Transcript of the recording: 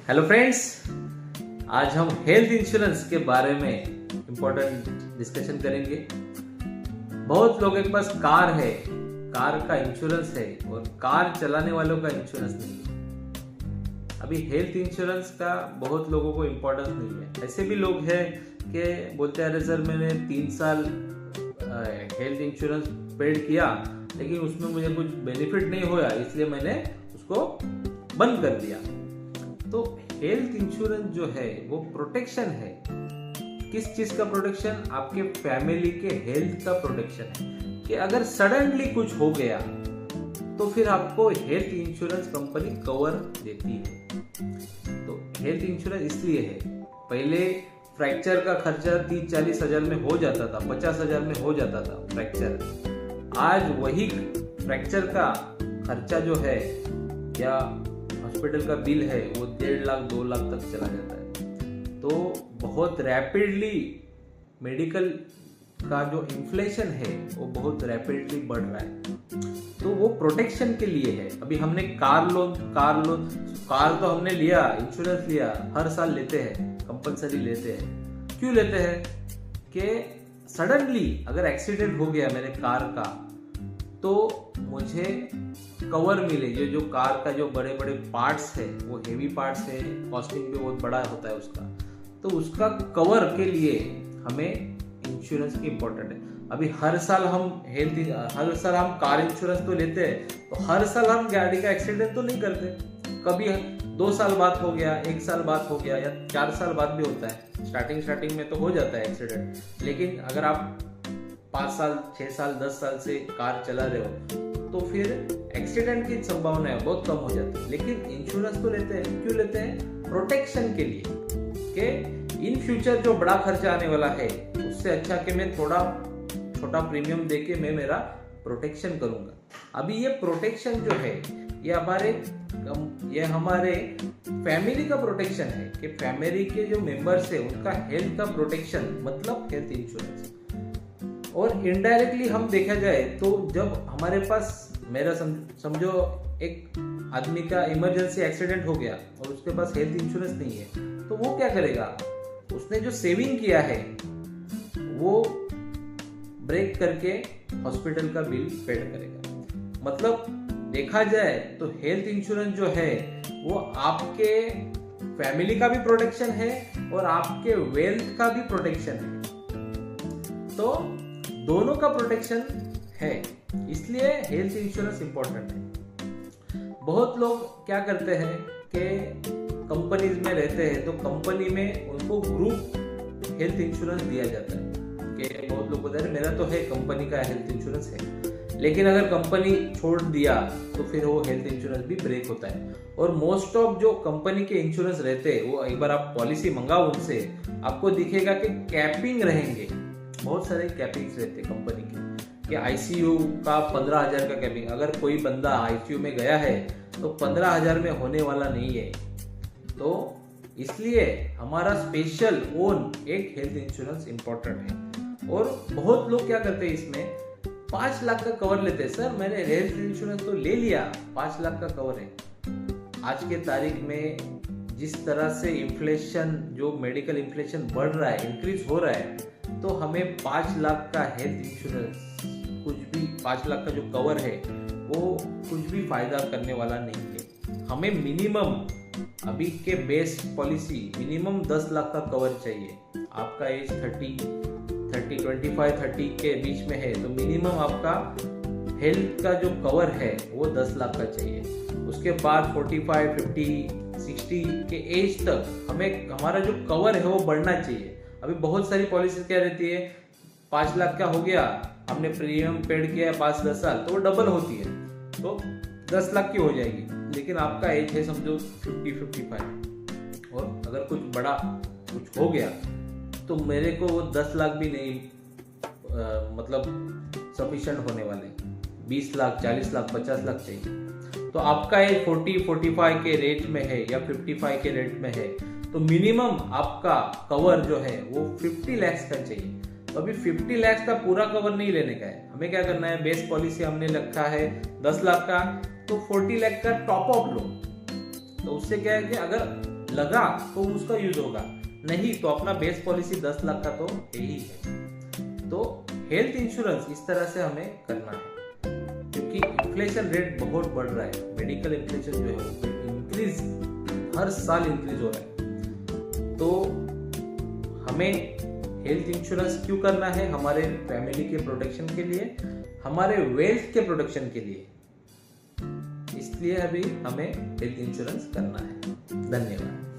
Hello friends, आज हम health insurance के बारे में इम्पोर्टेंट डिस्कशन करेंगे। बहुत लोगों के पास कार है, कार का इंश्योरेंस है और कार चलाने वालों का इंश्योरेंस नहीं है। अभी हेल्थ इंश्योरेंस का बहुत लोगों को इम्पोर्टेंस नहीं है। ऐसे भी लोग हैं कि बोलते हैं अरे सर मैंने 3 साल हेल्थ इंश्योरेंस पेड किया लेकिन उसमें मुझे कुछ बेनिफिट नहीं हुआ, इसलिए मैंने उसको बंद कर दिया। तो हेल्थ इंश्योरेंस जो है वो प्रोटेक्शन है। किस चीज का प्रोटेक्शन? आपके फैमिली के हेल्थ का प्रोटेक्शन है कि अगर सडनली कुछ हो गया तो फिर आपको हेल्थ इंश्योरेंस कंपनी कवर देती है। तो हेल्थ इंश्योरेंस इसलिए है, पहले फ्रैक्चर का खर्चा 30-40 हजार में हो जाता था, 50 हजार में हो जाता था फ्रैक्चर। आज वही फ्रैक्चर का खर्चा जो है या हॉस्पिटल का बिल है वो 1.5 लाख 2 लाख तक चला जाता है। तो बहुत रैपिडली मेडिकल का जो इन्फ्लेशन है वो बहुत रैपिडली बढ़ रहा है। तो वो प्रोटेक्शन के लिए है। अभी हमने कार तो हमने लिया, इंश्योरेंस लिया, हर साल लेते हैं, कंपलसरी लेते हैं। क्यों लेते हैं? कि सडनली अगर एक्सीडेंट हो गया मेरे कार का तो मुझे कवर मिले। जो कार का जो बड़े बड़े पार्ट्स है वो हेवी पार्ट्स है, कॉस्टिंग भी बहुत बड़ा होता है उसका, तो उसका कवर के लिए हमें इंश्योरेंस की इम्पोर्टेंट है। अभी हर साल हम कार इंश्योरेंस तो लेते हैं, तो हर साल हम गाड़ी का एक्सीडेंट तो नहीं करते। कभी 2 साल बाद हो गया, 1 साल बाद हो गया या 4 साल बाद भी होता है। स्टार्टिंग में तो हो जाता है एक्सीडेंट, लेकिन अगर आप 5 साल 6 साल 10 साल से कार चला रहे हो तो फिर एक्सीडेंट की संभावना है बहुत कम हो जाती है। लेकिन इंश्योरेंस तो लेते हैं। क्यों लेते हैं? प्रोटेक्शन के लिए, कि इन फ्यूचर जो बड़ा खर्चा आने वाला है उससे अच्छा कि मैं थोड़ा छोटा प्रीमियम देके मैं मेरा प्रोटेक्शन करूंगा। अभी ये प्रोटेक्शन जो है ये हमारे फैमिली का प्रोटेक्शन है कि फैमिली के जो मेंबर्स है उनका हेल्थ का प्रोटेक्शन, मतलब हेल्थ इंश्योरेंस। और इनडायरेक्टली हम देखा जाए तो जब हमारे पास मेरा समझो एक आदमी का इमरजेंसी एक्सीडेंट हो गया और उसके पास हेल्थ इंश्योरेंस नहीं है, तो वो क्या करेगा? उसने जो सेविंग किया है वो ब्रेक करके हॉस्पिटल का बिल पेड करेगा। मतलब देखा जाए तो हेल्थ इंश्योरेंस जो है वो आपके फैमिली का भी प्रोटेक्शन है और आपके वेल्थ का भी प्रोटेक्शन है। तो दोनों का प्रोटेक्शन है, इसलिए हेल्थ इंश्योरेंस इंपॉर्टेंट है। बहुत लोग क्या करते हैं कि कंपनीज में रहते हैं तो कंपनी में उनको ग्रुप हेल्थ इंश्योरेंस दिया जाता है कि बहुत लोग बोलते हैं मेरा तो है, कंपनी का हेल्थ इंश्योरेंस है। लेकिन अगर कंपनी छोड़ दिया तो फिर वो हेल्थ इंश्योरेंस भी ब्रेक होता है। और मोस्ट ऑफ जो कंपनी के इंश्योरेंस रहते हैं वो एक बार आप पॉलिसी मंगाओ उनसे, आपको दिखेगा कि कैपिंग रहेंगे, बहुत सारे कैपिंग्स रहते कंपनी के, कि आईसीयू का 15,000 का कैपिंग। अगर कोई बंदा आईसीयू में गया है तो 15,000 में होने वाला नहीं है। तो इसलिए हमारा स्पेशल ओन एक हेल्थ इंश्योरेंस इंपॉर्टेंट है। और बहुत लोग क्या करते हैं, इसमें 5 लाख का कवर लेते हैं। सर मैंने हेल्थ इंश्योरेंस तो ले लिया, 5 लाख का कवर है। आज के तारीख में जिस तरह से इन्फ्लेशन, जो मेडिकल इन्फ्लेशन बढ़ रहा है, इंक्रीज हो रहा है, तो हमें 5 लाख का हेल्थ इंश्योरेंस, कुछ भी 5 लाख का जो कवर है वो कुछ भी फायदा करने वाला नहीं है। हमें मिनिमम अभी के बेस पॉलिसी मिनिमम 10 लाख का कवर चाहिए। आपका एज 25-30 के बीच में है तो मिनिमम आपका हेल्थ का जो कवर है वो 10 लाख का चाहिए। उसके बाद 45, 50, 60 के एज तक हमारा जो कवर है वो बढ़ना चाहिए। अभी बहुत सारी पॉलिसी क्या रहती है, 5 लाख का हो गया, हमने प्रीमियम पेड किया है 5-10 साल, तो वो डबल होती है, तो 10 लाख की हो जाएगी। लेकिन आपका एज है समझो 50-55 और अगर कुछ बड़ा कुछ हो गया तो मेरे को वो 10 लाख भी नहीं मतलब सफिशिएंट होने वाले, 20 लाख 40 लाख 50 लाख चाहिए। तो आपका एज 40-45 के रेट में है या 55 के रेट में है तो मिनिमम आपका कवर जो है वो 50 लाख का चाहिए। तो अभी 50 लाख का पूरा कवर नहीं लेने का है, हमें क्या करना है, बेस पॉलिसी हमने रखा है 10 लाख का, तो 40 लाख का टॉप अप लो। तो उससे क्या है कि अगर लगा तो उसका यूज होगा, नहीं तो अपना बेस पॉलिसी 10 लाख का तो यही है। तो हेल्थ इंश्योरेंस इस तरह से हमें करना है, क्योंकि इन्फ्लेशन रेट बहुत बढ़ रहा है, मेडिकल इन्फ्लेशन जो है इंक्रीज हर साल इंक्रीज हो रहा है। तो हमें हेल्थ इंश्योरेंस क्यों करना है? हमारे फैमिली के प्रोटेक्शन के लिए, हमारे वेल्थ के प्रोटेक्शन के लिए, इसलिए अभी हमें हेल्थ इंश्योरेंस करना है। धन्यवाद।